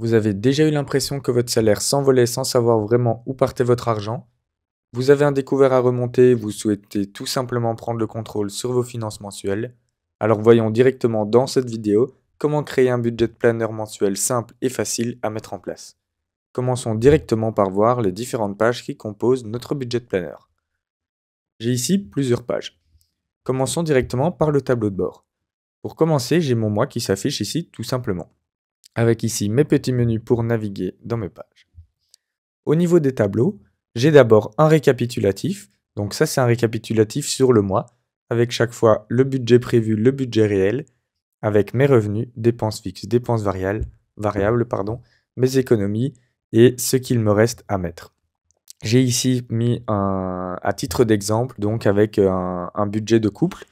Vous avez déjà eu l'impression que votre salaire s'envolait sans savoir vraiment où partait votre argent? Vous avez un découvert à remonter, vous souhaitez tout simplement prendre le contrôle sur vos finances mensuelles? Alors voyons directement dans cette vidéo comment créer un budget planner mensuel simple et facile à mettre en place. Commençons directement par voir les différentes pages qui composent notre budget planner. J'ai ici plusieurs pages. Commençons directement par le tableau de bord. Pour commencer, j'ai mon mois qui s'affiche ici tout simplement, avec ici mes petits menus pour naviguer dans mes pages. Au niveau des tableaux, j'ai d'abord un récapitulatif, donc ça c'est un récapitulatif sur le mois, avec chaque fois le budget prévu, le budget réel, avec mes revenus, dépenses fixes, dépenses variables, mes économies et ce qu'il me reste à mettre. J'ai ici mis à titre d'exemple, donc avec un budget de couple.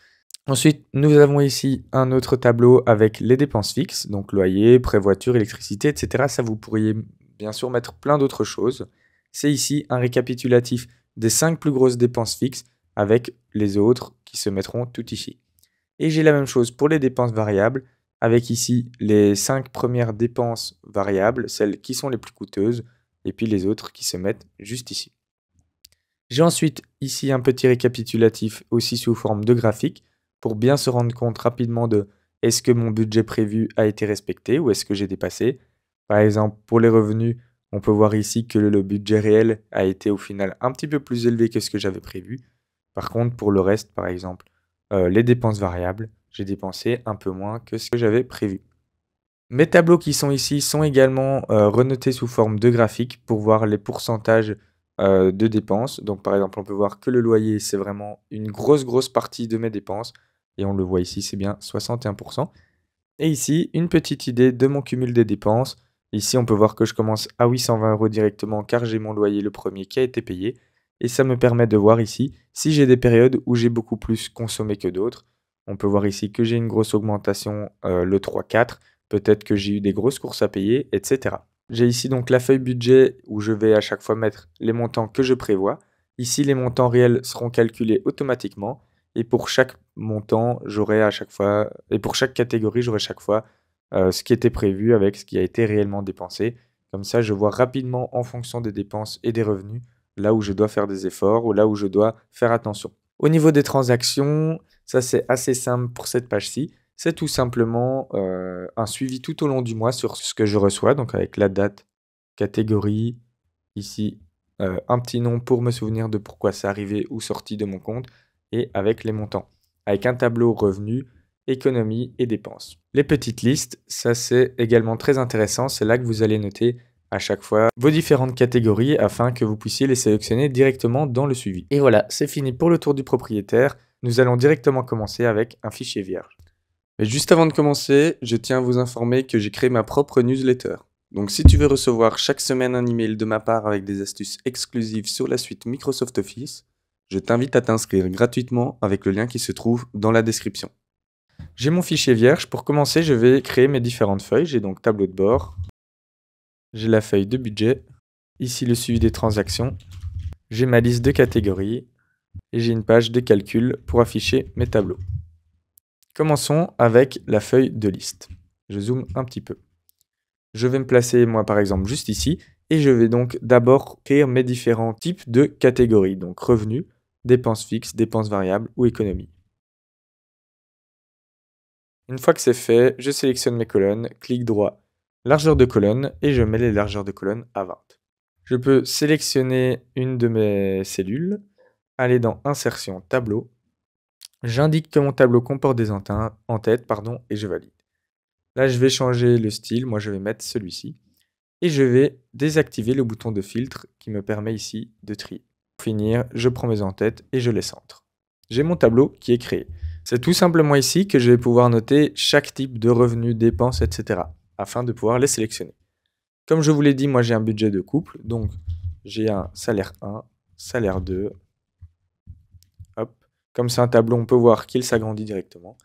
Ensuite, nous avons ici un autre tableau avec les dépenses fixes, donc loyer, prêt voiture, électricité, etc. Ça, vous pourriez bien sûr mettre plein d'autres choses. C'est ici un récapitulatif des 5 plus grosses dépenses fixes avec les autres qui se mettront tout ici. Et j'ai la même chose pour les dépenses variables, avec ici les 5 premières dépenses variables, celles qui sont les plus coûteuses, et puis les autres qui se mettent juste ici. J'ai ensuite ici un petit récapitulatif aussi sous forme de graphique pour bien se rendre compte rapidement de est-ce que mon budget prévu a été respecté ou est-ce que j'ai dépassé. Par exemple, pour les revenus, on peut voir ici que le budget réel a été au final un petit peu plus élevé que ce que j'avais prévu. Par contre, pour le reste, par exemple, les dépenses variables, j'ai dépensé un peu moins que ce que j'avais prévu. Mes tableaux qui sont ici sont également renotés sous forme de graphique pour voir les pourcentages de dépenses. Donc par exemple, on peut voir que le loyer, c'est vraiment une grosse partie de mes dépenses. Et on le voit ici, c'est bien 61%. Et ici, une petite idée de mon cumul des dépenses. Ici, on peut voir que je commence à 820 € directement car j'ai mon loyer le premier qui a été payé. Et ça me permet de voir ici si j'ai des périodes où j'ai beaucoup plus consommé que d'autres. On peut voir ici que j'ai une grosse augmentation le 3-4, peut-être que j'ai eu des grosses courses à payer, etc. J'ai ici donc la feuille budget où je vais à chaque fois mettre les montants que je prévois. Ici, les montants réels seront calculés automatiquement. Et pour chaque montant, j'aurai à chaque fois, et pour chaque catégorie, j'aurai chaque fois ce qui était prévu avec ce qui a été réellement dépensé. Comme ça, je vois rapidement en fonction des dépenses et des revenus, là où je dois faire des efforts ou là où je dois faire attention. Au niveau des transactions, ça c'est assez simple pour cette page-ci. C'est tout simplement un suivi tout au long du mois sur ce que je reçois, donc avec la date, catégorie, ici un petit nom pour me souvenir de pourquoi c'est arrivé ou sorti de mon compte, et avec les montants, avec un tableau revenus, économies et dépenses. Les petites listes, ça c'est également très intéressant, c'est là que vous allez noter à chaque fois vos différentes catégories afin que vous puissiez les sélectionner directement dans le suivi. Et voilà, c'est fini pour le tour du propriétaire. Nous allons directement commencer avec un fichier vierge. Mais juste avant de commencer, je tiens à vous informer que j'ai créé ma propre newsletter. Donc si tu veux recevoir chaque semaine un email de ma part avec des astuces exclusives sur la suite Microsoft Office, je t'invite à t'inscrire gratuitement avec le lien qui se trouve dans la description. J'ai mon fichier vierge. Pour commencer, je vais créer mes différentes feuilles. J'ai donc tableau de bord, j'ai la feuille de budget, ici le suivi des transactions, j'ai ma liste de catégories et j'ai une page de calcul pour afficher mes tableaux. Commençons avec la feuille de liste. Je zoome un petit peu. Je vais me placer, moi, par exemple, juste ici, et je vais donc d'abord créer mes différents types de catégories, donc revenus, dépenses fixes, dépenses variables ou économies. Une fois que c'est fait, je sélectionne mes colonnes, clic droit, largeur de colonne, et je mets les largeurs de colonne à 20. Je peux sélectionner une de mes cellules, aller dans Insertion, Tableau. J'indique que mon tableau comporte des en-têtes, et je valide. Là, je vais changer le style, moi je vais mettre celui-ci. Et je vais désactiver le bouton de filtre qui me permet ici de trier. Pour finir, je prends mes en-têtes et je les centre. J'ai mon tableau qui est créé. C'est tout simplement ici que je vais pouvoir noter chaque type de revenus, dépenses, etc. afin de pouvoir les sélectionner. Comme je vous l'ai dit, moi j'ai un budget de couple, donc j'ai un salaire 1, salaire 2. Hop. Comme c'est un tableau, on peut voir qu'il s'agrandit directement.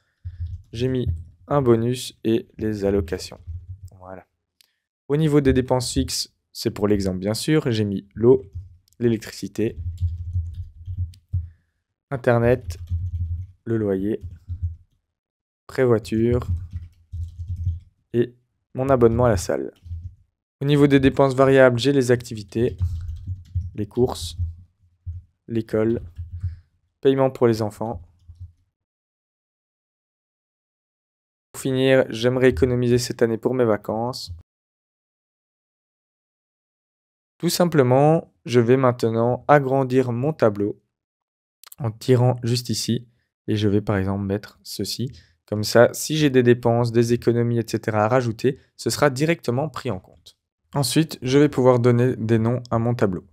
J'ai mis un bonus et les allocations. Voilà. Au niveau des dépenses fixes, c'est pour l'exemple bien sûr, j'ai mis l'eau, l'électricité, Internet, le loyer, prêt voiture et mon abonnement à la salle. Au niveau des dépenses variables, j'ai les activités, les courses, l'école, paiement pour les enfants. Pour finir, j'aimerais économiser cette année pour mes vacances. Tout simplement, je vais maintenant agrandir mon tableau en tirant juste ici. Et je vais par exemple mettre ceci. Comme ça, si j'ai des dépenses, des économies, etc. à rajouter, ce sera directement pris en compte. Ensuite, je vais pouvoir donner des noms à mon tableau.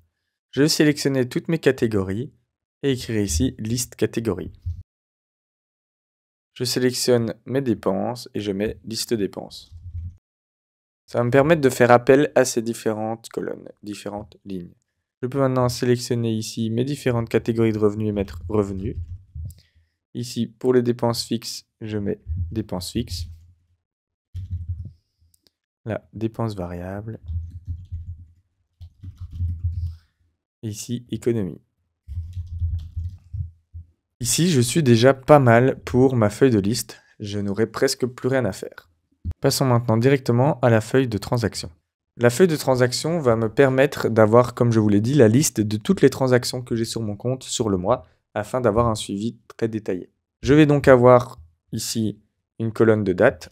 Je vais sélectionner toutes mes catégories et écrire ici liste catégorie. Je sélectionne mes dépenses et je mets liste dépenses. Ça va me permettre de faire appel à ces différentes colonnes, différentes lignes. Je peux maintenant sélectionner ici mes différentes catégories de revenus et mettre revenus. Ici, pour les dépenses fixes, je mets dépenses fixes. Là, dépenses variables. Ici, économie. Ici, je suis déjà pas mal pour ma feuille de liste. Je n'aurai presque plus rien à faire. Passons maintenant directement à la feuille de transaction. La feuille de transaction va me permettre d'avoir, comme je vous l'ai dit, la liste de toutes les transactions que j'ai sur mon compte sur le mois, afin d'avoir un suivi très détaillé. Je vais donc avoir ici une colonne de date,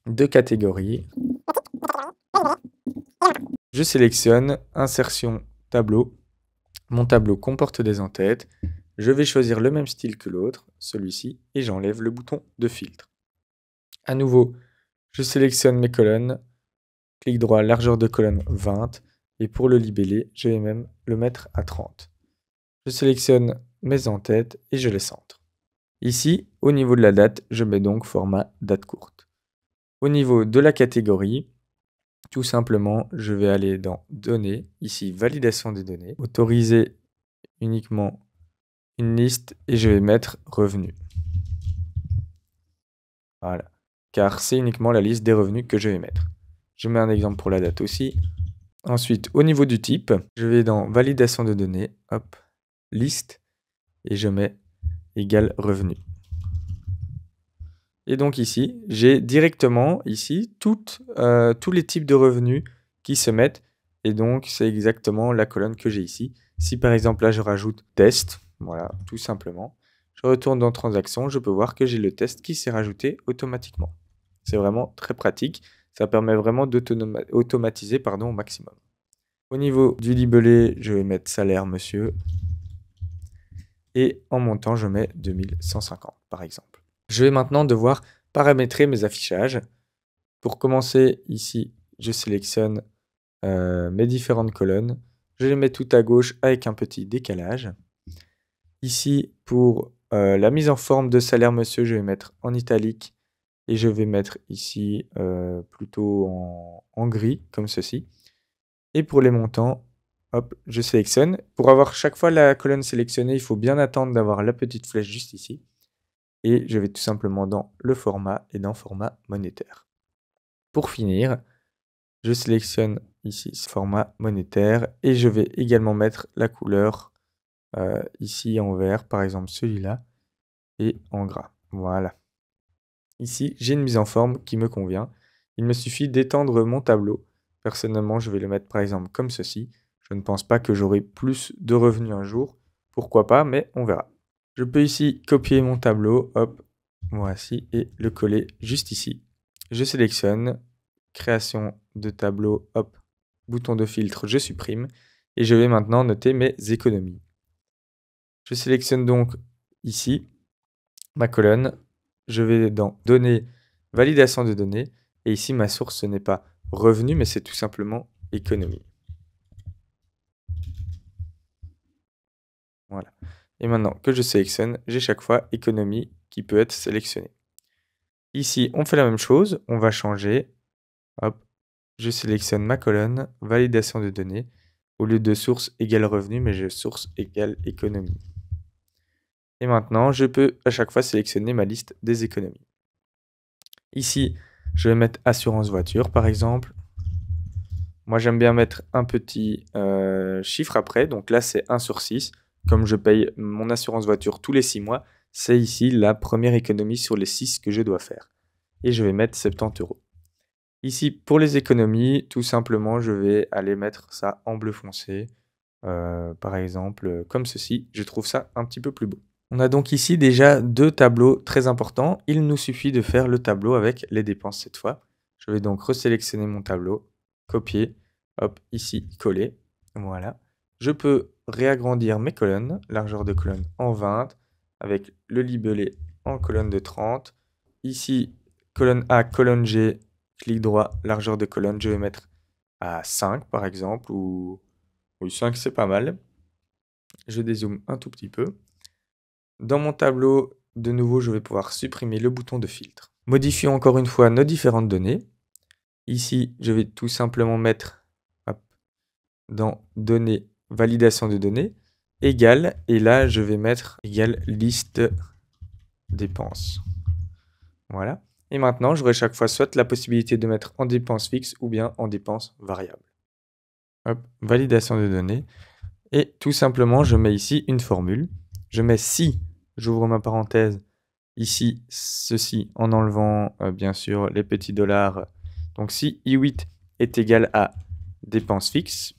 deux catégories. Je sélectionne insertion tableau. Mon tableau comporte des en-têtes. Je vais choisir le même style que l'autre, celui-ci, et j'enlève le bouton de filtre. À nouveau, je sélectionne mes colonnes, clic droit, largeur de colonne 20, et pour le libeller, je vais même le mettre à 30. Je sélectionne mes en-têtes et je les centre. Ici, au niveau de la date, je mets donc format date courte. Au niveau de la catégorie, tout simplement, je vais aller dans Données, ici Validation des données, autoriser uniquement une liste et je vais mettre Revenus. Voilà, car c'est uniquement la liste des revenus que je vais mettre. Je mets un exemple pour la date aussi. Ensuite, au niveau du type, je vais dans Validation de données, hop, Liste, et je mets égal Revenu. Et donc ici, j'ai directement ici tous les types de revenus qui se mettent. Et donc, c'est exactement la colonne que j'ai ici. Si par exemple, là, je rajoute test, voilà, tout simplement. Je retourne dans transactions, je peux voir que j'ai le test qui s'est rajouté automatiquement. C'est vraiment très pratique. Ça permet vraiment d'automatiser au maximum. Au niveau du libellé, je vais mettre salaire monsieur. Et en montant, je mets 2150 par exemple. Je vais maintenant devoir paramétrer mes affichages. Pour commencer, ici, je sélectionne mes différentes colonnes. Je les mets tout à gauche avec un petit décalage. Ici, pour la mise en forme de salaire monsieur, je vais mettre en italique. Et je vais mettre ici plutôt en gris, comme ceci. Et pour les montants, hop, je sélectionne. Pour avoir chaque fois la colonne sélectionnée, il faut bien attendre d'avoir la petite flèche juste ici. Et je vais tout simplement dans le format et dans format monétaire. Pour finir, je sélectionne ici ce format monétaire et je vais également mettre la couleur ici en vert, par exemple celui-là, et en gras. Voilà. Ici, j'ai une mise en forme qui me convient. Il me suffit d'étendre mon tableau. Personnellement, je vais le mettre par exemple comme ceci. Je ne pense pas que j'aurai plus de revenus un jour. Pourquoi pas, mais on verra. Je peux ici copier mon tableau, hop, voici, et le coller juste ici. Je sélectionne, création de tableau, hop, bouton de filtre, je supprime. Et je vais maintenant noter mes économies. Je sélectionne donc ici ma colonne. Je vais dans Données, Validation de données. Et ici, ma source, ce n'est pas revenu, mais c'est tout simplement économie. Voilà. Et maintenant que je sélectionne, j'ai chaque fois économie qui peut être sélectionnée. Ici, on fait la même chose. On va changer. Hop. Je sélectionne ma colonne, validation de données. Au lieu de source égale revenu, mais je source égale économie. Et maintenant, je peux à chaque fois sélectionner ma liste des économies. Ici, je vais mettre assurance voiture, par exemple. Moi, j'aime bien mettre un petit chiffre après. Donc là, c'est 1 sur 6. Comme je paye mon assurance voiture tous les 6 mois, c'est ici la première économie sur les 6 que je dois faire. Et je vais mettre 70 €. Ici, pour les économies, tout simplement, je vais aller mettre ça en bleu foncé. Par exemple, comme ceci. Je trouve ça un petit peu plus beau. On a donc ici déjà 2 tableaux très importants. Il nous suffit de faire le tableau avec les dépenses cette fois. Je vais donc resélectionner mon tableau, copier, hop, ici, coller. Voilà. Je peux réagrandir mes colonnes, largeur de colonne en 20, avec le libellé en colonne de 30. Ici, colonne A, colonne G, clic droit, largeur de colonne, je vais mettre à 5 par exemple, ou oui, 5 c'est pas mal. Je dézoome un tout petit peu. Dans mon tableau, de nouveau, je vais pouvoir supprimer le bouton de filtre. Modifions encore une fois nos différentes données. Ici, je vais tout simplement mettre hop, dans données, validation de données, égale, et là, je vais mettre égale liste dépenses. Voilà. Et maintenant, j'aurai chaque fois soit la possibilité de mettre en dépenses fixes ou bien en dépenses variables. Hop, validation de données. Et tout simplement, je mets ici une formule. Je mets si, j'ouvre ma parenthèse, ici, ceci, en enlevant bien sûr les petits dollars. Donc si I8 est égal à dépenses fixes,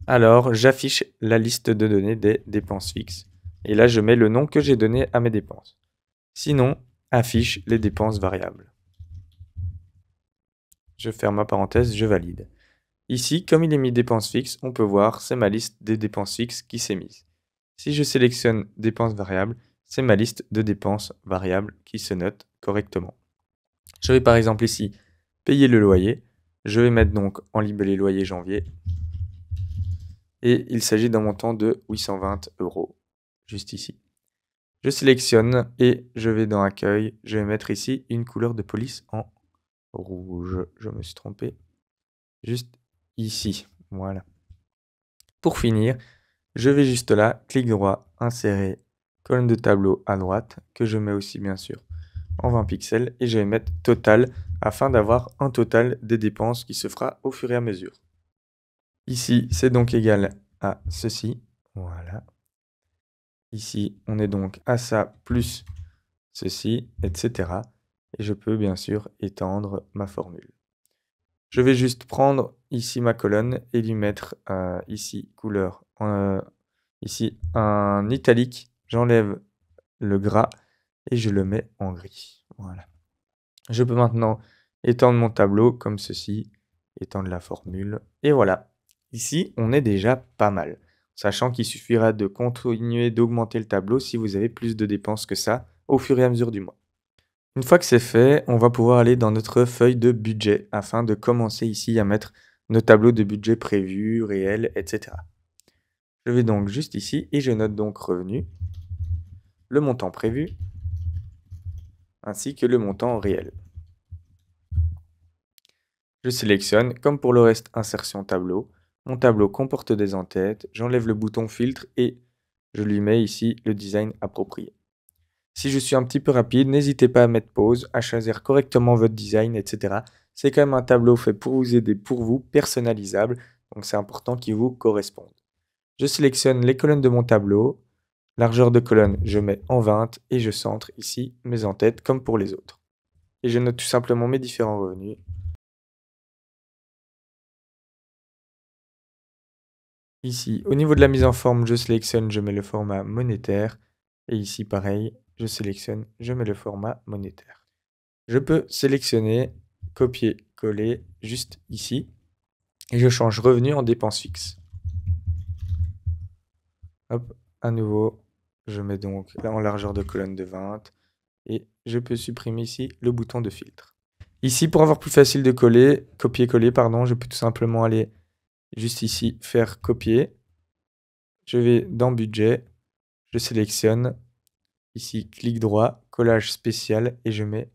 alors j'affiche la liste de données des dépenses fixes. Et là, je mets le nom que j'ai donné à mes dépenses. Sinon, affiche les dépenses variables. Je ferme ma parenthèse, je valide. Ici, comme il est mis dépenses fixes, on peut voir, c'est ma liste des dépenses fixes qui s'est mise. Si je sélectionne dépenses variables, c'est ma liste de dépenses variables qui se note correctement. Je vais par exemple ici payer le loyer. Je vais mettre donc en libellé loyer janvier. Et il s'agit d'un montant de 820 €, juste ici. Je sélectionne et je vais dans accueil. Je vais mettre ici une couleur de police en rouge. Je me suis trompé. Juste ici. Voilà. Pour finir, je vais juste là, clic droit, insérer, colonne de tableau à droite, que je mets aussi bien sûr en 20 pixels, et je vais mettre total, afin d'avoir un total des dépenses qui se fera au fur et à mesure. Ici, c'est donc égal à ceci, voilà. Ici, on est donc à ça plus ceci, etc. Et je peux bien sûr étendre ma formule. Je vais juste prendre ici ma colonne et lui mettre ici couleur, ici un italique. J'enlève le gras et je le mets en gris. Voilà. Je peux maintenant étendre mon tableau comme ceci, étendre la formule. Et voilà. Ici, on est déjà pas mal. Sachant qu'il suffira de continuer d'augmenter le tableau si vous avez plus de dépenses que ça au fur et à mesure du mois. Une fois que c'est fait, on va pouvoir aller dans notre feuille de budget afin de commencer ici à mettre nos tableaux de budget prévus, réels, etc. Je vais donc juste ici et je note donc revenu, le montant prévu, ainsi que le montant réel. Je sélectionne, comme pour le reste, insertion tableau. Mon tableau comporte des en-têtes, j'enlève le bouton filtre et je lui mets ici le design approprié. Si je suis un petit peu rapide, n'hésitez pas à mettre pause, à choisir correctement votre design, etc. C'est quand même un tableau fait pour vous aider, pour vous, personnalisable, donc c'est important qu'il vous corresponde. Je sélectionne les colonnes de mon tableau, largeur de colonne je mets en 20 et je centre ici mes en-têtes comme pour les autres. Et je note tout simplement mes différents revenus. Ici, au niveau de la mise en forme, je sélectionne, je mets le format monétaire. Et ici, pareil, je sélectionne, je mets le format monétaire. Je peux sélectionner, copier, coller, juste ici. Et je change revenu en dépenses fixes. Hop, à nouveau, je mets donc là en largeur de colonne de 20. Et je peux supprimer ici le bouton de filtre. Ici, pour avoir plus facile de coller, copier-coller, pardon, je peux tout simplement aller juste ici, faire copier. Je vais dans budget, je sélectionne, ici clic droit, collage spécial et je mets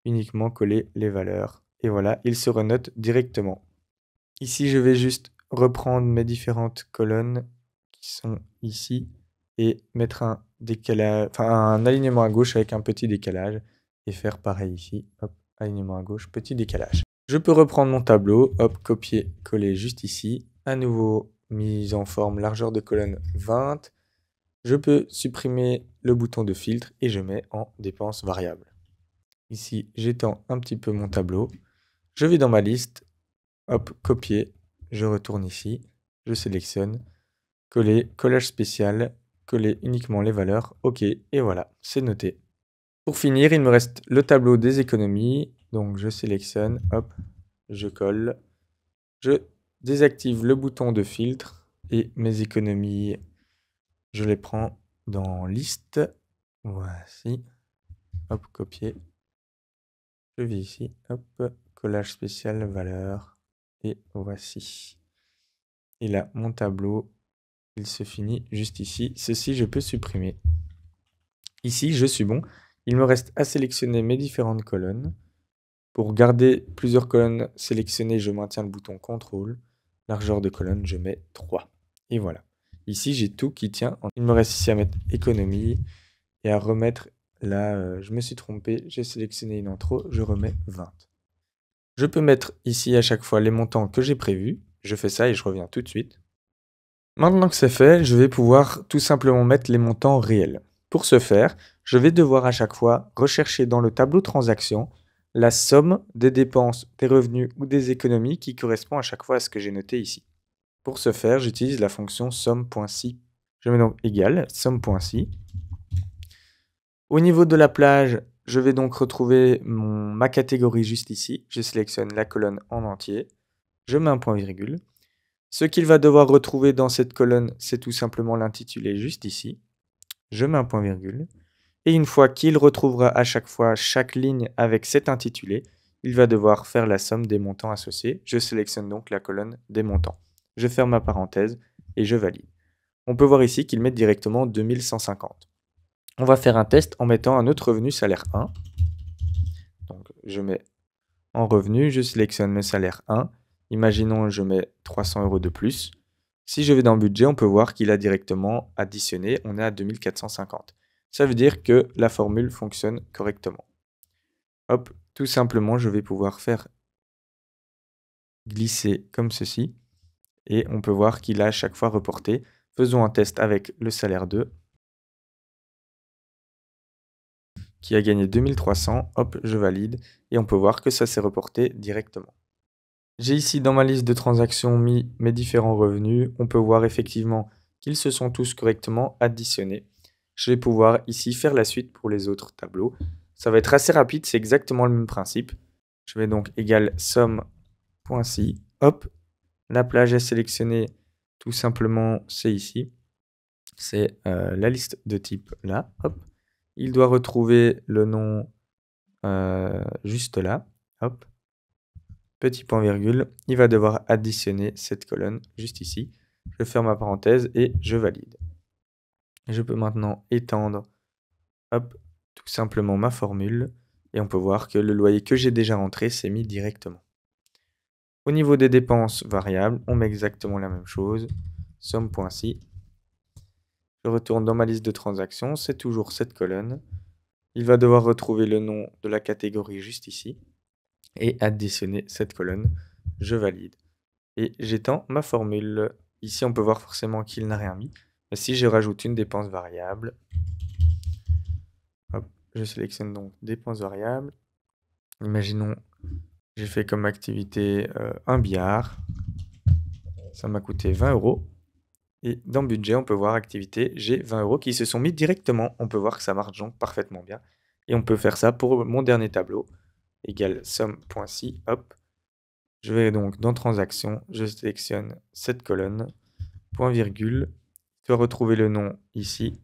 uniquement coller les valeurs. Et voilà, il se renote directement. Ici, je vais juste reprendre mes différentes colonnes qui sont ici et mettre un décalage, enfin un alignement à gauche avec un petit décalage et faire pareil ici. Hop, alignement à gauche, petit décalage. Je peux reprendre mon tableau, hop, copier, coller juste ici. À nouveau, mise en forme, largeur de colonne 20. Je peux supprimer le bouton de filtre et je mets en dépenses variables. Ici, j'étends un petit peu mon tableau. Je vais dans ma liste, hop, copier, je retourne ici, je sélectionne, coller, collage spécial, coller uniquement les valeurs, ok, et voilà, c'est noté. Pour finir, il me reste le tableau des économies, donc je sélectionne, hop, je colle, je désactive le bouton de filtre, et mes économies, je les prends dans liste, voici, hop, copier, je vais ici, hop, collage spécial, valeur, et voici. Et là, mon tableau, il se finit juste ici. Ceci, je peux supprimer. Ici, je suis bon. Il me reste à sélectionner mes différentes colonnes. Pour garder plusieurs colonnes sélectionnées, je maintiens le bouton CTRL. Largeur de colonne, je mets 3. Et voilà. Ici, j'ai tout qui tient. Il me reste ici à mettre économie et à remettre là, je me suis trompé, j'ai sélectionné une intro, je remets 20. Je peux mettre ici à chaque fois les montants que j'ai prévus. Je fais ça et je reviens tout de suite. Maintenant que c'est fait, je vais pouvoir tout simplement mettre les montants réels. Pour ce faire, je vais devoir à chaque fois rechercher dans le tableau transactions la somme des dépenses, des revenus ou des économies qui correspond à chaque fois à ce que j'ai noté ici. Pour ce faire, j'utilise la fonction somme.si. Je mets donc égal somme.si. Au niveau de la plage, je vais donc retrouver ma catégorie juste ici. Je sélectionne la colonne en entier. Je mets un point virgule. Ce qu'il va devoir retrouver dans cette colonne, c'est tout simplement l'intitulé juste ici. Je mets un point virgule. Et une fois qu'il retrouvera à chaque fois chaque ligne avec cet intitulé, il va devoir faire la somme des montants associés. Je sélectionne donc la colonne des montants. Je ferme ma parenthèse et je valide. On peut voir ici qu'il met directement 2150. On va faire un test en mettant un autre revenu salaire 1. Donc je mets en revenu, je sélectionne le salaire 1. Imaginons je mets 300 € de plus. Si je vais dans budget, on peut voir qu'il a directement additionné, on est à 2450. Ça veut dire que la formule fonctionne correctement. Hop, tout simplement, je vais pouvoir faire glisser comme ceci. Et on peut voir qu'il a à chaque fois reporté. Faisons un test avec le salaire 2. Qui a gagné 2300. Hop, je valide. Et on peut voir que ça s'est reporté directement. J'ai ici dans ma liste de transactions mis mes différents revenus. On peut voir effectivement qu'ils se sont tous correctement additionnés. Je vais pouvoir ici faire la suite pour les autres tableaux. Ça va être assez rapide, c'est exactement le même principe. Je vais donc égal somme.si. Hop, la plage est sélectionnée, tout simplement c'est ici. C'est la liste de type là. Hop, il doit retrouver le nom juste là. Hop. Petit point virgule, il va devoir additionner cette colonne juste ici. Je ferme ma parenthèse et je valide. Je peux maintenant étendre hop, tout simplement ma formule et on peut voir que le loyer que j'ai déjà rentré s'est mis directement. Au niveau des dépenses variables, on met exactement la même chose. Somme.si. Je retourne dans ma liste de transactions, c'est toujours cette colonne. Il va devoir retrouver le nom de la catégorie juste ici et additionner cette colonne. Je valide. Et j'étends ma formule. Ici, on peut voir forcément qu'il n'a rien mis. Mais si je rajoute une dépense variable, hop, je sélectionne donc dépense variable. Imaginons, j'ai fait comme activité un billard. Ça m'a coûté 20 €. Et dans budget, on peut voir activité, j'ai 20 € qui se sont mis directement. On peut voir que ça marche donc parfaitement bien. Et on peut faire ça pour mon dernier tableau. Égal somme.si, hop. Je vais donc dans transactions, je sélectionne cette colonne, point virgule, il doit retrouver le nom ici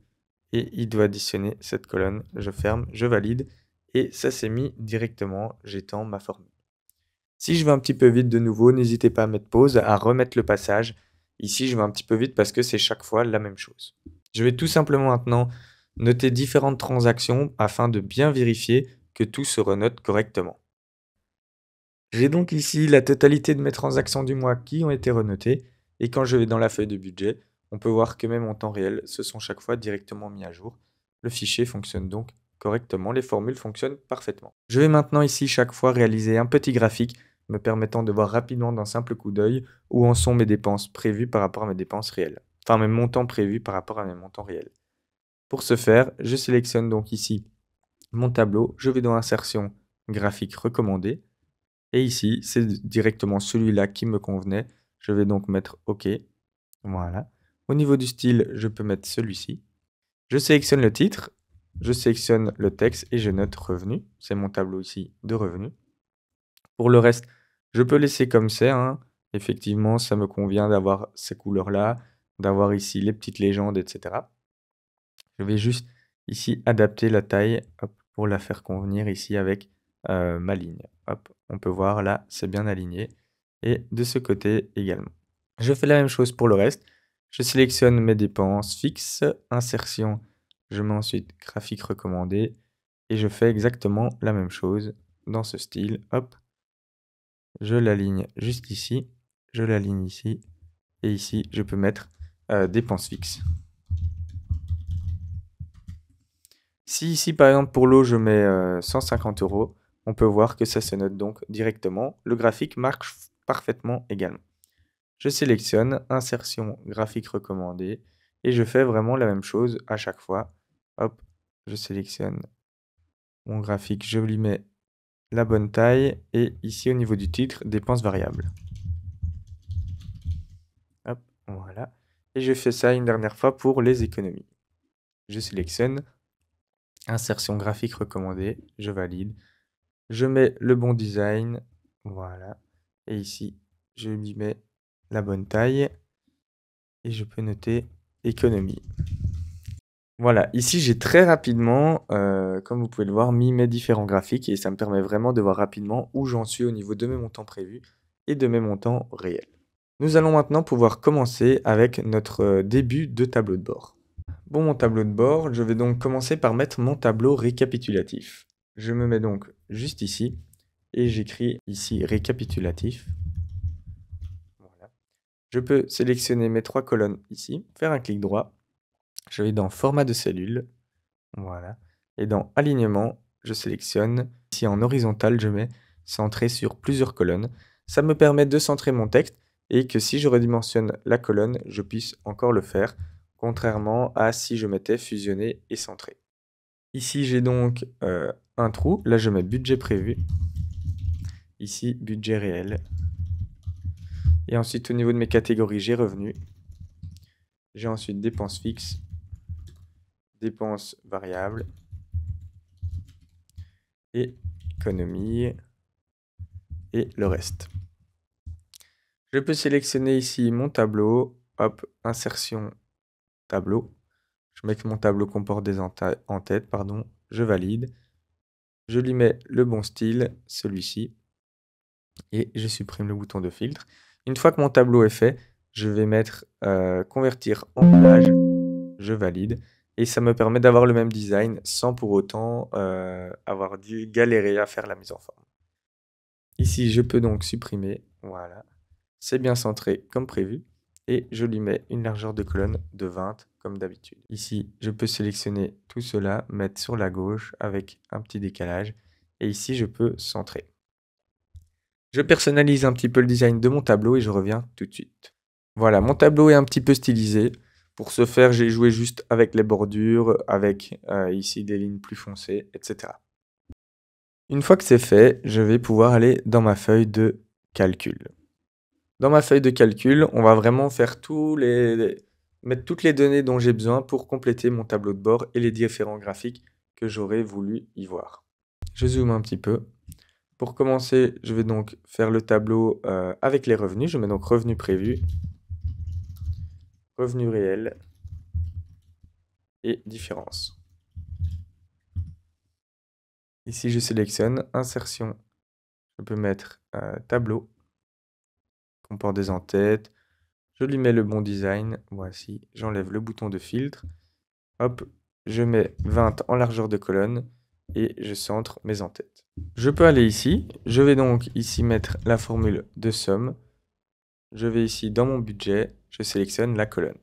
et il doit additionner cette colonne. Je ferme, je valide et ça s'est mis directement, j'étends ma formule. Si je vais un petit peu vite de nouveau, n'hésitez pas à mettre pause, à remettre le passage. Ici, je vais un petit peu vite parce que c'est chaque fois la même chose. Je vais tout simplement maintenant noter différentes transactions afin de bien vérifier que tout se renote correctement. J'ai donc ici la totalité de mes transactions du mois qui ont été renotées et quand je vais dans la feuille de budget, on peut voir que mes montants réels se sont chaque fois directement mis à jour. Le fichier fonctionne donc correctement, les formules fonctionnent parfaitement. Je vais maintenant ici chaque fois réaliser un petit graphique me permettant de voir rapidement d'un simple coup d'œil où en sont mes dépenses prévues par rapport à mes dépenses réelles. Enfin mes montants prévus par rapport à mes montants réels. Pour ce faire, je sélectionne donc ici mon tableau, je vais dans Insertion, graphique recommandé. Et ici, c'est directement celui-là qui me convenait. Je vais donc mettre OK. Voilà. Au niveau du style, je peux mettre celui-ci. Je sélectionne le titre, je sélectionne le texte et je note revenu. C'est mon tableau ici de revenus. Pour le reste, je peux laisser comme c'est, hein. Effectivement, ça me convient d'avoir ces couleurs-là, d'avoir ici les petites légendes, etc. Je vais juste ici adapter la taille, hop, pour la faire convenir ici avec ma ligne. Hop, on peut voir là, c'est bien aligné. Et de ce côté également. Je fais la même chose pour le reste. Je sélectionne mes dépenses fixes, insertion, je mets ensuite graphique recommandé et je fais exactement la même chose dans ce style. Hop, je l'aligne juste ici, je l'aligne ici et ici je peux mettre dépenses fixes. Si ici par exemple pour l'eau je mets 150 €, on peut voir que ça se note donc directement. Le graphique marche parfaitement également. Je sélectionne insertion graphique recommandé et je fais vraiment la même chose à chaque fois. Hop, je sélectionne mon graphique, je lui mets la bonne taille et ici au niveau du titre, dépenses variables. Hop, voilà. Et je fais ça une dernière fois pour les économies. Je sélectionne insertion graphique recommandée, je valide. Je mets le bon design, voilà. Et ici, je lui mets la bonne taille et je peux noter économie. Voilà, ici j'ai très rapidement, comme vous pouvez le voir, mis mes différents graphiques et ça me permet vraiment de voir rapidement où j'en suis au niveau de mes montants prévus et de mes montants réels. Nous allons maintenant pouvoir commencer avec notre début de tableau de bord. Bon, mon tableau de bord, je vais donc commencer par mettre mon tableau récapitulatif. Je me mets donc juste ici et j'écris ici récapitulatif. Voilà. Je peux sélectionner mes 3 colonnes ici, faire un clic droit. Je vais dans format de cellule. Voilà. Et dans alignement, je sélectionne. Ici en horizontal, je mets centré sur plusieurs colonnes. Ça me permet de centrer mon texte et que si je redimensionne la colonne, je puisse encore le faire, contrairement à si je mettais fusionné et centré. Ici, j'ai donc un trou. Là, je mets budget prévu. Ici, budget réel. Et ensuite, au niveau de mes catégories, j'ai revenus. J'ai ensuite dépenses fixes, dépenses variables et économie et le reste. Je peux sélectionner ici mon tableau, hop, insertion, tableau. Je mets que mon tableau comporte des en-têtes, pardon, je valide. Je lui mets le bon style, celui-ci, et je supprime le bouton de filtre. Une fois que mon tableau est fait, je vais mettre convertir en plage, je valide, et ça me permet d'avoir le même design sans pour autant avoir dû galérer à faire la mise en forme. Ici, je peux donc supprimer, voilà. C'est bien centré comme prévu et je lui mets une largeur de colonne de 20 comme d'habitude. Ici, je peux sélectionner tout cela, mettre sur la gauche avec un petit décalage et ici, je peux centrer. Je personnalise un petit peu le design de mon tableau et je reviens tout de suite. Voilà, mon tableau est un petit peu stylisé. Pour ce faire, j'ai joué juste avec les bordures, avec ici des lignes plus foncées, etc. Une fois que c'est fait, je vais pouvoir aller dans ma feuille de calcul. Dans ma feuille de calcul, on va vraiment faire mettre toutes les données dont j'ai besoin pour compléter mon tableau de bord et les différents graphiques que j'aurais voulu y voir. Je zoome un petit peu. Pour commencer, je vais donc faire le tableau avec les revenus. Je mets donc revenus prévus, revenus réels et différence. Ici, je sélectionne insertion. Je peux mettre tableau, comporte des en-têtes. Je lui mets le bon design. Voici, j'enlève le bouton de filtre. Hop, je mets 20 en largeur de colonne et je centre mes en-têtes. Je peux aller ici. Je vais donc ici mettre la formule de somme. Je vais ici dans mon budget. Je sélectionne la colonne.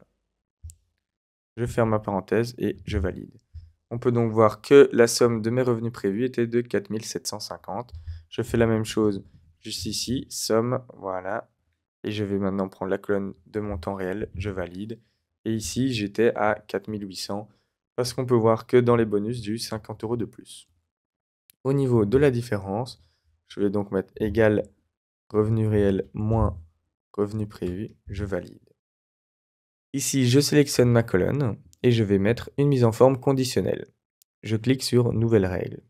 Je ferme ma parenthèse et je valide. On peut donc voir que la somme de mes revenus prévus était de 4750. Je fais la même chose juste ici, somme, voilà. Et je vais maintenant prendre la colonne de montant réel, je valide. Et ici, j'étais à 4800 parce qu'on peut voir que dans les bonus, j'ai eu 50 € de plus. Au niveau de la différence, je vais donc mettre égal revenu réel moins revenu prévu, je valide. Ici, je sélectionne ma colonne et je vais mettre une mise en forme conditionnelle. Je clique sur Nouvelle règle.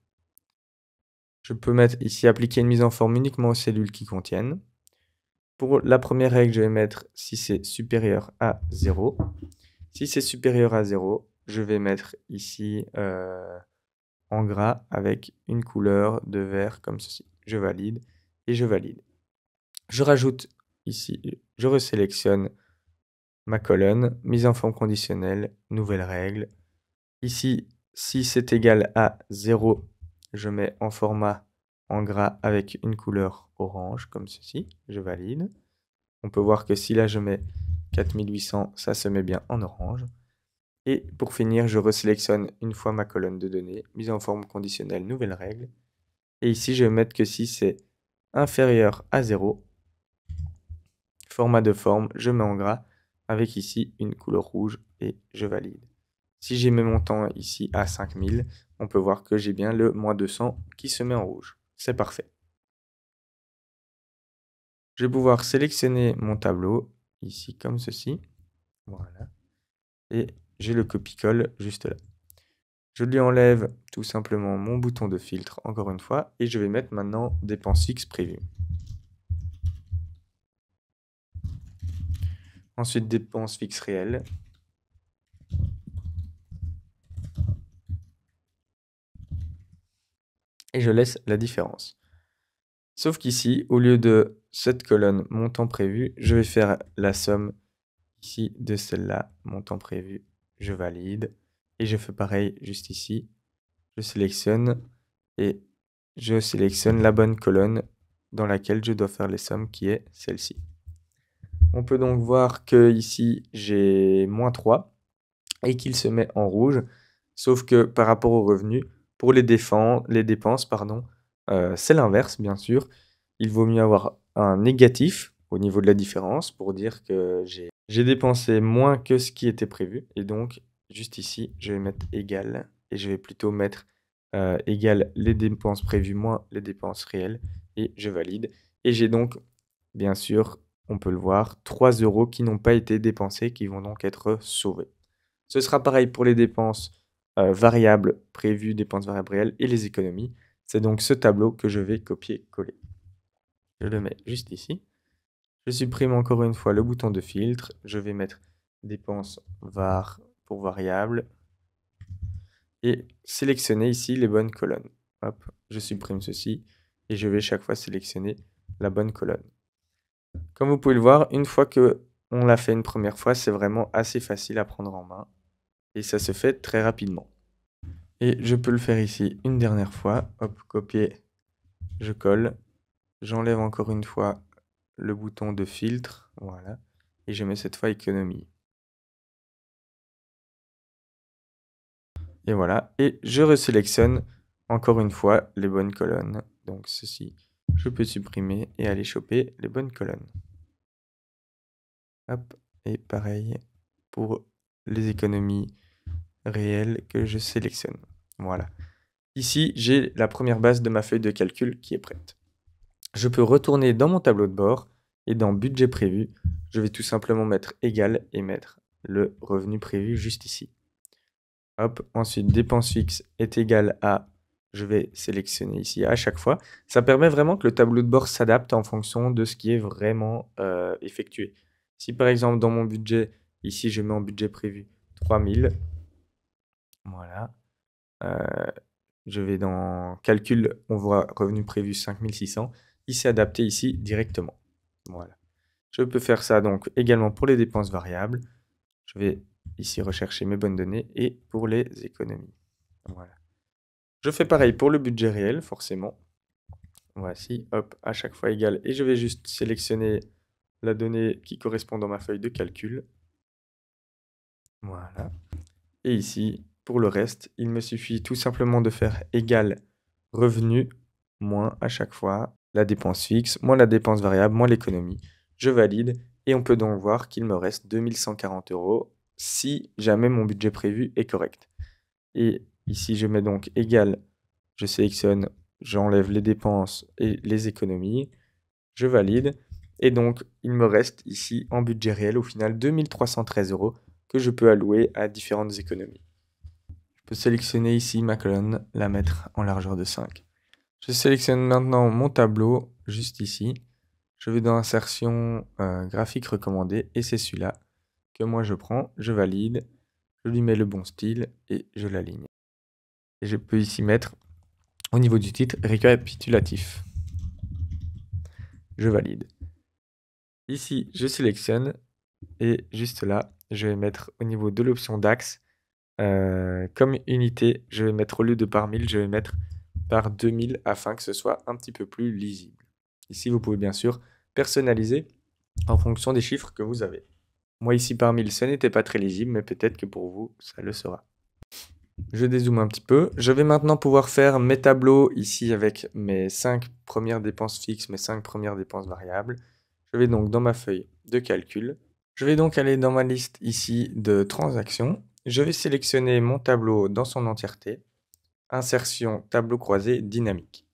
Je peux mettre ici appliquer une mise en forme uniquement aux cellules qui contiennent. Pour la première règle, je vais mettre si c'est supérieur à 0. Si c'est supérieur à 0, je vais mettre ici en gras avec une couleur de vert comme ceci. Je valide et je valide. Je rajoute ici, je resélectionne ma colonne, mise en forme conditionnelle, nouvelle règle. Ici, si c'est égal à 0, je mets en format en gras avec une couleur orange comme ceci. Je valide. On peut voir que si là je mets 4800, ça se met bien en orange. Et pour finir, je resélectionne une fois ma colonne de données, mise en forme conditionnelle, nouvelle règle. Et ici, je vais mettre que si c'est inférieur à 0, format de forme, je mets en gras avec ici une couleur rouge et je valide. Si j'ai mes montants ici à 5000, on peut voir que j'ai bien le moins 200 qui se met en rouge. C'est parfait. Je vais pouvoir sélectionner mon tableau ici comme ceci. Voilà. Et j'ai le copie-colle juste là. Je lui enlève tout simplement mon bouton de filtre, encore une fois, et je vais mettre maintenant dépenses fixes prévues. Ensuite, dépenses fixes réelles. Et je laisse la différence. Sauf qu'ici, au lieu de cette colonne montant prévu, je vais faire la somme ici de celle-là, montant prévu, je valide. Et je fais pareil juste ici. Je sélectionne et je sélectionne la bonne colonne dans laquelle je dois faire les sommes qui est celle-ci. On peut donc voir que ici j'ai moins 3 et qu'il se met en rouge, sauf que par rapport aux revenus, pour les dépenses, c'est l'inverse bien sûr. Il vaut mieux avoir un négatif au niveau de la différence pour dire que j'ai dépensé moins que ce qui était prévu. Et donc juste ici, je vais mettre égal et je vais plutôt mettre égal les dépenses prévues moins les dépenses réelles et je valide. Et j'ai donc, bien sûr, on peut le voir, 3 € qui n'ont pas été dépensés, qui vont donc être sauvés. Ce sera pareil pour les dépenses variables prévues, dépenses variables réelles et les économies. C'est donc ce tableau que je vais copier-coller. Je le mets juste ici. Je supprime encore une fois le bouton de filtre. Je vais mettre dépenses var pour variable et sélectionner ici les bonnes colonnes. Hop, je supprime ceci et je vais chaque fois sélectionner la bonne colonne. Comme vous pouvez le voir, une fois que on l'a fait une première fois, c'est vraiment assez facile à prendre en main et ça se fait très rapidement. Et je peux le faire ici une dernière fois. Hop, copier, je colle. J'enlève encore une fois le bouton de filtre. Voilà. Et je mets cette fois économie. Et voilà. Et je resélectionne encore une fois les bonnes colonnes. Donc ceci, je peux supprimer et aller choper les bonnes colonnes. Hop. Et pareil pour les économies réelles que je sélectionne. Voilà. Ici, j'ai la première base de ma feuille de calcul qui est prête. Je peux retourner dans mon tableau de bord et dans budget prévu, je vais tout simplement mettre égal et mettre le revenu prévu juste ici. Hop, ensuite dépense fixe est égal à, je vais sélectionner ici à chaque fois. Ça permet vraiment que le tableau de bord s'adapte en fonction de ce qui est vraiment effectué. Si par exemple dans mon budget, ici je mets en budget prévu 3000, voilà. Je vais dans calcul, on voit revenu prévu 5600. Il s'est adapté ici directement. Voilà. Je peux faire ça donc également pour les dépenses variables. Je vais ici rechercher mes bonnes données et pour les économies. Voilà. Je fais pareil pour le budget réel, forcément. Voici, hop, à chaque fois égal. Et je vais juste sélectionner la donnée qui correspond dans ma feuille de calcul. Voilà. Et ici, pour le reste, il me suffit tout simplement de faire égal revenu moins à chaque fois la dépense fixe, moins la dépense variable, moins l'économie. Je valide et on peut donc voir qu'il me reste 2140 € si jamais mon budget prévu est correct. Et ici, je mets donc égal, je sélectionne j'enlève les dépenses et les économies, je valide, et donc il me reste ici en budget réel au final 2313 € que je peux allouer à différentes économies. Je peux sélectionner ici ma colonne, la mettre en largeur de 5. Je sélectionne maintenant mon tableau, juste ici. Je vais dans Insertion, graphique recommandé, et c'est celui-là que moi je prends, je valide, je lui mets le bon style et je l'aligne. Et je peux ici mettre, au niveau du titre, récapitulatif. Je valide. Ici, je sélectionne, et juste là, je vais mettre au niveau de l'option d'axe, comme unité, je vais mettre au lieu de par 1000, je vais mettre par 2000 afin que ce soit un petit peu plus lisible. Ici, vous pouvez bien sûr personnaliser en fonction des chiffres que vous avez. Moi ici par 1000, ce n'était pas très lisible, mais peut-être que pour vous, ça le sera. Je dézoome un petit peu. Je vais maintenant pouvoir faire mes tableaux ici avec mes 5 premières dépenses fixes, mes 5 premières dépenses variables. Je vais donc dans ma feuille de calcul. Je vais donc aller dans ma liste ici de transactions. Je vais sélectionner mon tableau dans son entièreté. Insertion, tableau croisé, dynamique.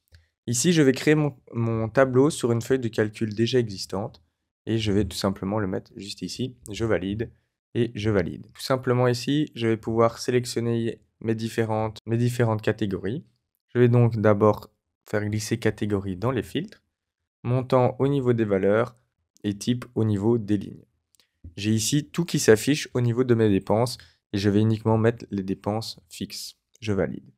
Ici, je vais créer mon tableau sur une feuille de calcul déjà existante. Et je vais tout simplement le mettre juste ici. Je valide et je valide. Tout simplement ici, je vais pouvoir sélectionner mes différentes catégories. Je vais donc d'abord faire glisser catégorie dans les filtres, montant au niveau des valeurs et type au niveau des lignes. J'ai ici tout qui s'affiche au niveau de mes dépenses et je vais uniquement mettre les dépenses fixes. Je valide.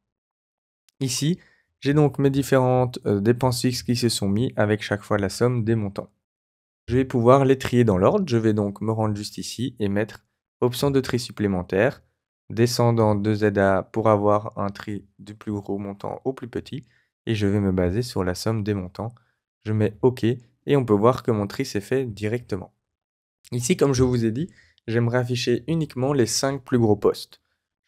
Ici, j'ai donc mes différentes dépenses fixes qui se sont mises avec chaque fois la somme des montants. Je vais pouvoir les trier dans l'ordre. Je vais donc me rendre juste ici et mettre option de tri supplémentaire, descendant de ZA pour avoir un tri du plus gros montant au plus petit. Et je vais me baser sur la somme des montants. Je mets OK et on peut voir que mon tri s'est fait directement. Ici, comme je vous ai dit, j'aimerais afficher uniquement les 5 plus gros postes.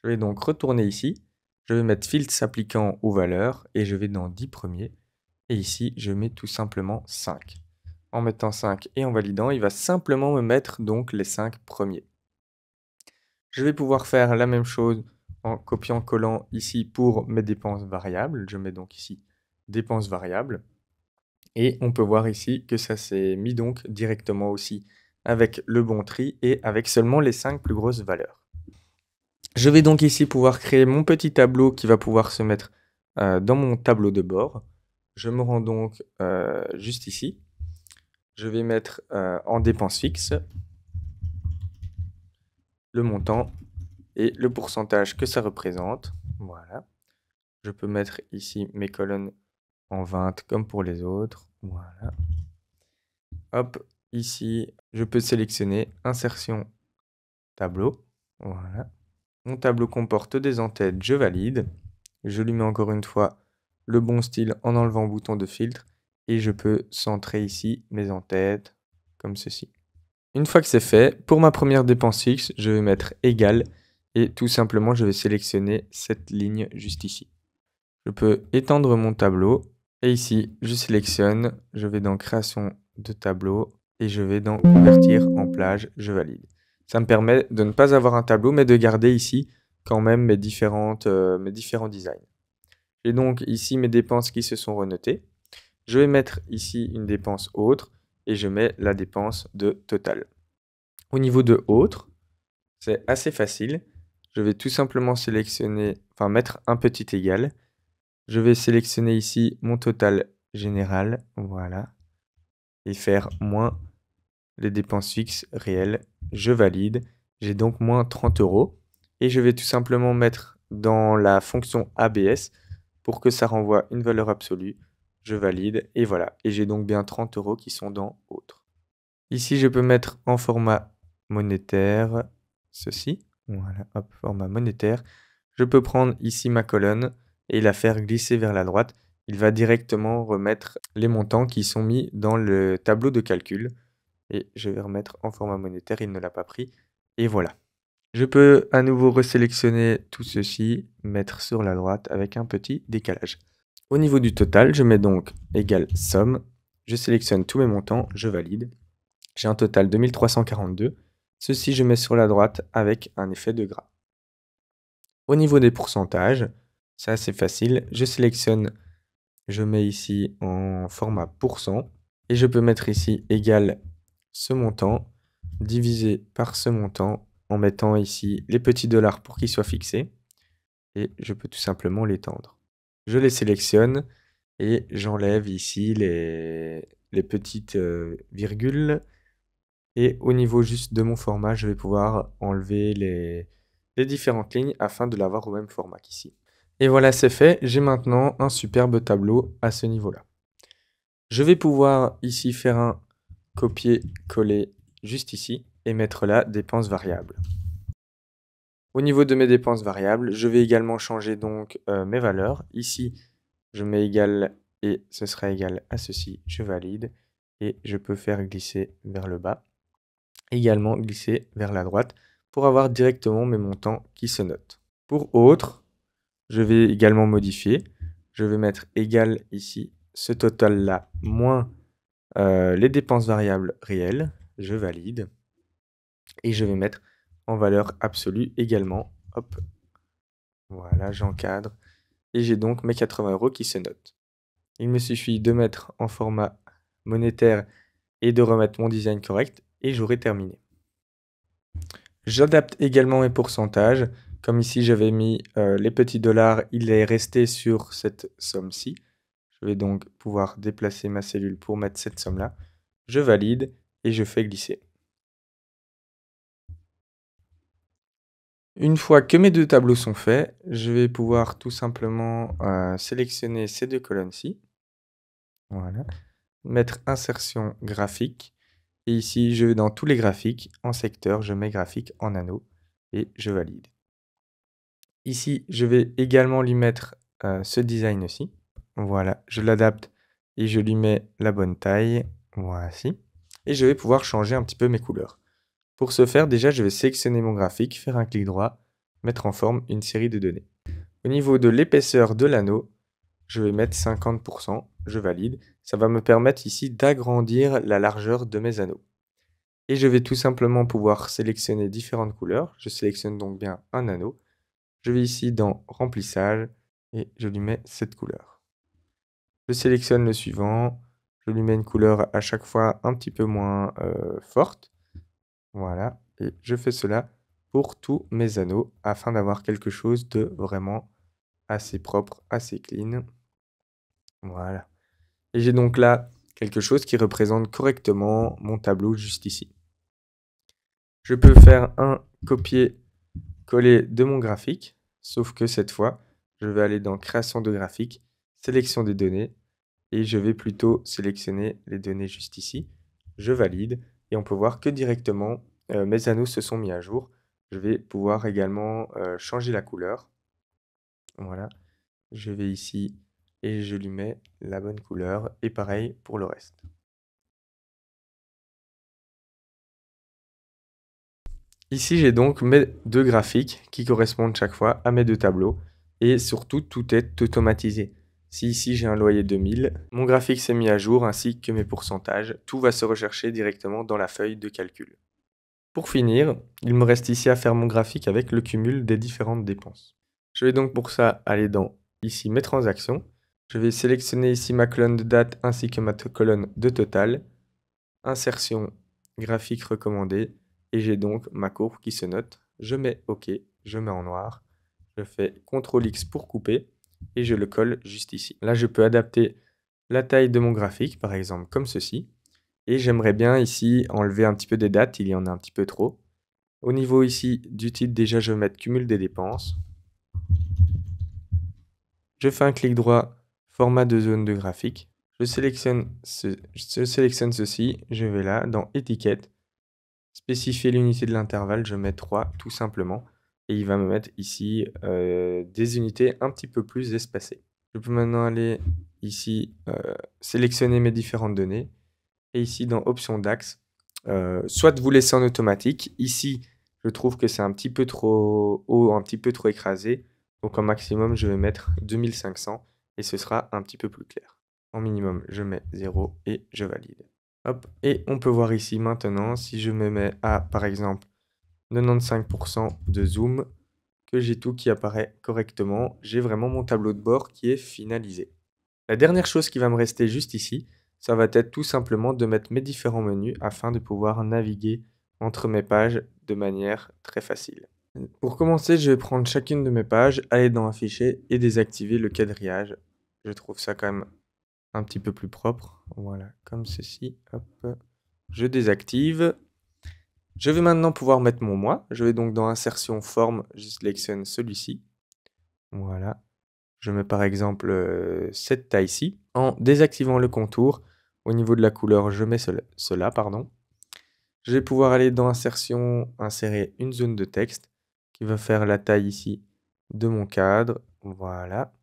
Je vais donc retourner ici. Je vais mettre filtre s'appliquant aux valeurs et je vais dans 10 premiers. Et ici, je mets tout simplement 5. En mettant 5 et en validant, il va simplement me mettre donc les 5 premiers. Je vais pouvoir faire la même chose en copiant-collant ici pour mes dépenses variables. Je mets donc ici dépenses variables. Et on peut voir ici que ça s'est mis donc directement aussi avec le bon tri et avec seulement les 5 plus grosses valeurs. Je vais donc ici pouvoir créer mon petit tableau qui va pouvoir se mettre dans mon tableau de bord. Je me rends donc juste ici. Je vais mettre en dépenses fixes le montant et le pourcentage que ça représente. Voilà. Je peux mettre ici mes colonnes en 20 comme pour les autres. Voilà. Hop, ici, je peux sélectionner Insertion, Tableau. Voilà. Mon tableau comporte des en-têtes, je valide. Je lui mets encore une fois le bon style en enlevant le bouton de filtre. Et je peux centrer ici mes en-têtes, comme ceci. Une fois que c'est fait, pour ma première dépense fixe, je vais mettre égal. Et tout simplement, je vais sélectionner cette ligne juste ici. Je peux étendre mon tableau. Et ici, je sélectionne, je vais dans Création de tableau. Et je vais dans Convertir en plage, je valide. Ça me permet de ne pas avoir un tableau, mais de garder ici quand même mes différents designs. J'ai donc ici mes dépenses qui se sont renotées. Je vais mettre ici une dépense autre et je mets la dépense de total. Au niveau de autre, c'est assez facile. Je vais tout simplement mettre un petit égal. Je vais sélectionner ici mon total général, voilà, et faire moins les dépenses fixes réelles. Je valide. J'ai donc moins 30 €. Et je vais tout simplement mettre dans la fonction ABS pour que ça renvoie une valeur absolue. Je valide et voilà. Et j'ai donc bien 30 € qui sont dans autre. Ici, je peux mettre en format monétaire ceci. Voilà, hop, format monétaire. Je peux prendre ici ma colonne et la faire glisser vers la droite. Il va directement remettre les montants qui sont mis dans le tableau de calcul. Et je vais remettre en format monétaire, il ne l'a pas pris. Et voilà. Je peux à nouveau resélectionner tout ceci, mettre sur la droite avec un petit décalage. Au niveau du total, je mets donc égal somme. Je sélectionne tous mes montants, je valide. J'ai un total de 2342. Ceci, je mets sur la droite avec un effet de gras. Au niveau des pourcentages, c'est assez facile. Je sélectionne Je mets ici en format pourcent et je peux mettre ici égal ce montant divisé par ce montant en mettant ici les petits dollars pour qu'ils soient fixés et je peux tout simplement l'étendre. Je les sélectionne et j'enlève ici les petites virgules et au niveau juste de mon format, je vais pouvoir enlever les différentes lignes afin de l'avoir au même format qu'ici. Et voilà, c'est fait. J'ai maintenant un superbe tableau à ce niveau-là. Je vais pouvoir ici faire un copier-coller juste ici et mettre là dépenses variables. Au niveau de mes dépenses variables, je vais également changer donc mes valeurs. Ici, je mets égal et ce sera égal à ceci. Je valide et je peux faire glisser vers le bas. Également glisser vers la droite pour avoir directement mes montants qui se notent. Pour autre, je vais également modifier. Je vais mettre égal ici, ce total-là, moins les dépenses variables réelles. Je valide. Et je vais mettre en valeur absolue également. Hop. Voilà, j'encadre. Et j'ai donc mes 80 € qui se notent. Il me suffit de mettre en format monétaire et de remettre mon design correct et j'aurai terminé. J'adapte également mes pourcentages. Comme ici j'avais mis les petits dollars, il est resté sur cette somme-ci. Je vais donc pouvoir déplacer ma cellule pour mettre cette somme-là. Je valide et je fais glisser. Une fois que mes deux tableaux sont faits, je vais pouvoir tout simplement sélectionner ces deux colonnes-ci. Voilà. Mettre insertion graphique. Et ici, je vais dans tous les graphiques, en secteur, je mets graphique en anneau et je valide. Ici, je vais également lui mettre ce design aussi. Voilà, je l'adapte et je lui mets la bonne taille. Voici. Et je vais pouvoir changer un petit peu mes couleurs. Pour ce faire, déjà, je vais sélectionner mon graphique, faire un clic droit, mettre en forme une série de données. Au niveau de l'épaisseur de l'anneau, je vais mettre 50%, je valide. Ça va me permettre ici d'agrandir la largeur de mes anneaux. Et je vais tout simplement pouvoir sélectionner différentes couleurs. Je sélectionne donc bien un anneau. Je vais ici dans remplissage et je lui mets cette couleur. Je sélectionne le suivant. Je lui mets une couleur à chaque fois un petit peu moins forte. Voilà, et je fais cela pour tous mes anneaux afin d'avoir quelque chose de vraiment assez propre, assez clean. Voilà. Et j'ai donc là quelque chose qui représente correctement mon tableau juste ici. Je peux faire un copier-coller de mon graphique, sauf que cette fois, je vais aller dans création de graphique, sélection des données, et je vais plutôt sélectionner les données juste ici. Je valide, et on peut voir que directement, mes anneaux se sont mis à jour. Je vais pouvoir également changer la couleur. Voilà, je vais ici et je lui mets la bonne couleur, et pareil pour le reste. Ici, j'ai donc mes deux graphiques qui correspondent chaque fois à mes deux tableaux, et surtout, tout est automatisé. Si ici j'ai un loyer de 1000, mon graphique s'est mis à jour ainsi que mes pourcentages, tout va se rechercher directement dans la feuille de calcul. Pour finir, il me reste ici à faire mon graphique avec le cumul des différentes dépenses. Je vais donc pour ça aller dans ici mes transactions. Je vais sélectionner ici ma colonne de date ainsi que ma colonne de total. Insertion, graphique recommandé. Et j'ai donc ma courbe qui se note. Je mets OK, je mets en noir. Je fais CTRL X pour couper et je le colle juste ici. Là, je peux adapter la taille de mon graphique, par exemple comme ceci. Et j'aimerais bien ici enlever un petit peu des dates, il y en a un petit peu trop. Au niveau ici du titre, déjà je vais mettre cumul des dépenses. Je fais un clic droit, format de zone de graphique. Je sélectionne ceci, je vais là, dans étiquette, spécifier l'unité de l'intervalle, je mets 3 tout simplement. Et il va me mettre ici des unités un petit peu plus espacées. Je peux maintenant aller ici, sélectionner mes différentes données. Et ici, dans Options d'axe, soit vous laissez en automatique. Ici, je trouve que c'est un petit peu trop haut, un petit peu trop écrasé. Donc en maximum, je vais mettre 2500 et ce sera un petit peu plus clair. En minimum, je mets 0 et je valide. Hop, et on peut voir ici maintenant, si je me mets à, par exemple, 95% de zoom, que j'ai tout qui apparaît correctement. J'ai vraiment mon tableau de bord qui est finalisé. La dernière chose qui va me rester juste ici, ça va être tout simplement de mettre mes différents menus afin de pouvoir naviguer entre mes pages de manière très facile. Pour commencer, je vais prendre chacune de mes pages, aller dans Afficher et désactiver le quadrillage. Je trouve ça quand même un petit peu plus propre. Voilà, comme ceci. Hop, je désactive. Je vais maintenant pouvoir mettre mon mois. Je vais donc dans Insertion, Forme, je sélectionne celui-ci. Voilà. Je mets par exemple cette taille-ci. En désactivant le contour, au niveau de la couleur, je mets cela, pardon. Je vais pouvoir aller dans Insertion, insérer une zone de texte qui va faire la taille ici de mon cadre. Voilà.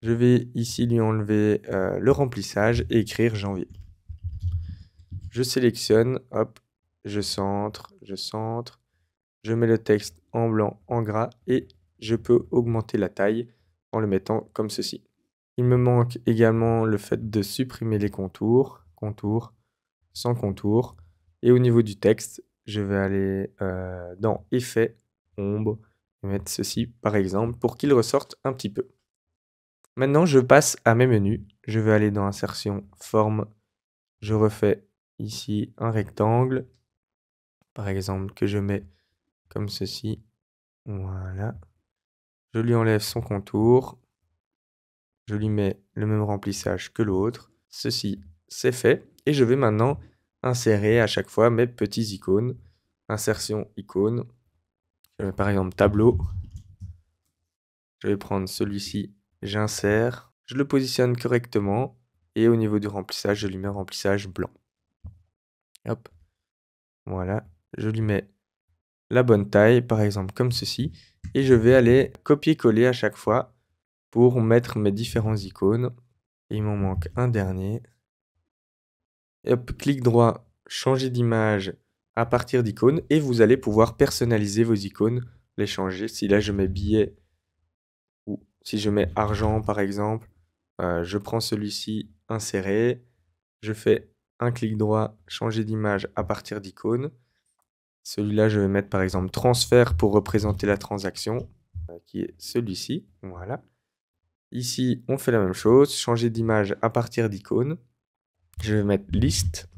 Je vais ici lui enlever le remplissage et écrire janvier. Je sélectionne, hop, je centre, je mets le texte en blanc, en gras et je peux augmenter la taille en le mettant comme ceci. Il me manque également le fait de supprimer les contours, sans contour. Et au niveau du texte, je vais aller dans Effet, Ombre, et mettre ceci par exemple pour qu'il ressorte un petit peu. Maintenant, je passe à mes menus. Je vais aller dans Insertion, Forme. Je refais ici un rectangle, par exemple, que je mets comme ceci. Voilà. Je lui enlève son contour. Je lui mets le même remplissage que l'autre. Ceci, c'est fait. Et je vais maintenant insérer à chaque fois mes petits icônes. Insertion, icône. Je mets par exemple tableau. Je vais prendre celui-ci, j'insère. Je le positionne correctement. Et au niveau du remplissage, je lui mets un remplissage blanc. Hop. Voilà. Je lui mets la bonne taille, par exemple comme ceci. Et je vais aller copier-coller à chaque fois pour mettre mes différents icônes. Il m'en manque un dernier. Et hop, clic droit, changer d'image à partir d'icônes. Et vous allez pouvoir personnaliser vos icônes, les changer. Si là je mets billet ou si je mets argent par exemple, je prends celui-ci, insérer. Je fais un clic droit, changer d'image à partir d'icônes. Celui-là, je vais mettre par exemple transfert pour représenter la transaction, qui est celui-ci. Voilà. Ici, on fait la même chose, changer d'image à partir d'icônes. Je vais mettre liste.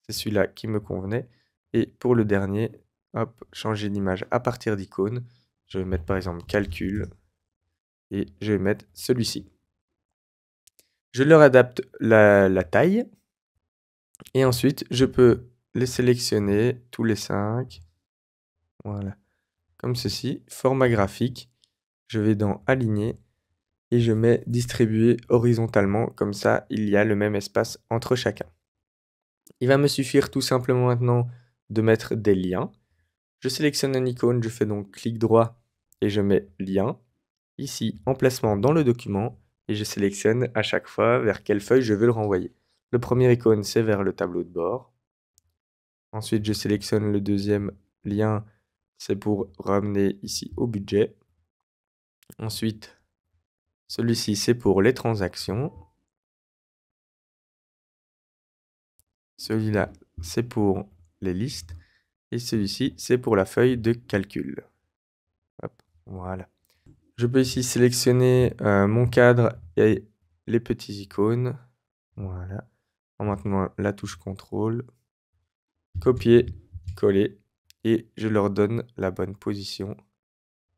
C'est celui-là qui me convenait. Et pour le dernier, hop, changer d'image à partir d'icônes. Je vais mettre par exemple calcul. Et je vais mettre celui-ci. Je leur adapte la taille. Et ensuite, je peux les sélectionner, tous les 5. Voilà. Comme ceci, format graphique. Je vais dans aligner. Et je mets distribuer horizontalement. Comme ça, il y a le même espace entre chacun. Il va me suffire tout simplement maintenant de mettre des liens. Je sélectionne un icône, je fais donc clic droit et je mets lien. Ici, emplacement dans le document et je sélectionne à chaque fois vers quelle feuille je veux le renvoyer. Le premier icône, c'est vers le tableau de bord. Ensuite, je sélectionne le deuxième lien, c'est pour ramener ici au budget. Ensuite, celui-ci, c'est pour les transactions. Celui-là, c'est pour les listes. Et celui-ci, c'est pour la feuille de calcul. Hop, voilà. Je peux ici sélectionner mon cadre et les petits icônes. Voilà. En maintenant la touche CTRL. Copier, coller. Et je leur donne la bonne position.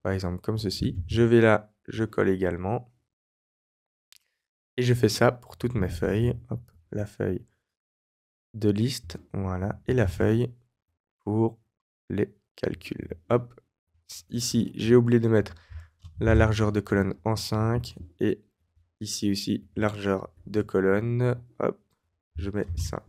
Par exemple comme ceci. Je vais là, je colle également. Et je fais ça pour toutes mes feuilles. Hop, la feuille de liste. Voilà. Et la feuille pour les calculs. Hop. Ici, j'ai oublié de mettre la largeur de colonne en 5 et ici aussi largeur de colonne, hop, je mets 5.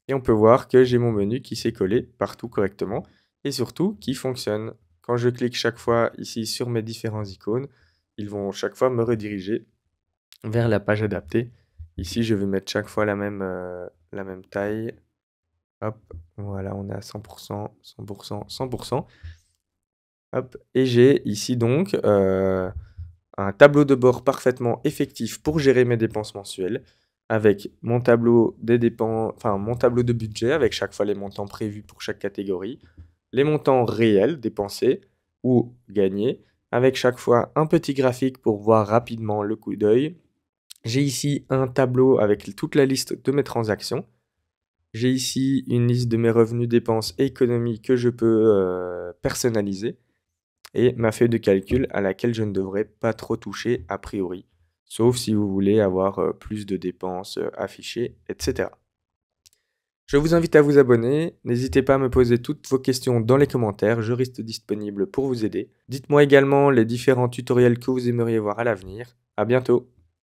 Et on peut voir que j'ai mon menu qui s'est collé partout correctement et surtout qui fonctionne. Quand je clique chaque fois ici sur mes différents icônes, ils vont chaque fois me rediriger vers la page adaptée. Ici, je vais mettre chaque fois la même taille. Hop, voilà, on est à 100%, 100%, 100%. Hop, et j'ai ici donc un tableau de bord parfaitement effectif pour gérer mes dépenses mensuelles, avec mon tableau des dépenses, enfin mon tableau de budget avec chaque fois les montants prévus pour chaque catégorie, les montants réels dépensés ou gagnés, avec chaque fois un petit graphique pour voir rapidement le coup d'œil. J'ai ici un tableau avec toute la liste de mes transactions. J'ai ici une liste de mes revenus, dépenses et économies que je peux personnaliser. Et ma feuille de calcul à laquelle je ne devrais pas trop toucher a priori, sauf si vous voulez avoir plus de dépenses affichées, etc. Je vous invite à vous abonner, n'hésitez pas à me poser toutes vos questions dans les commentaires, je reste disponible pour vous aider. Dites-moi également les différents tutoriels que vous aimeriez voir à l'avenir. À bientôt!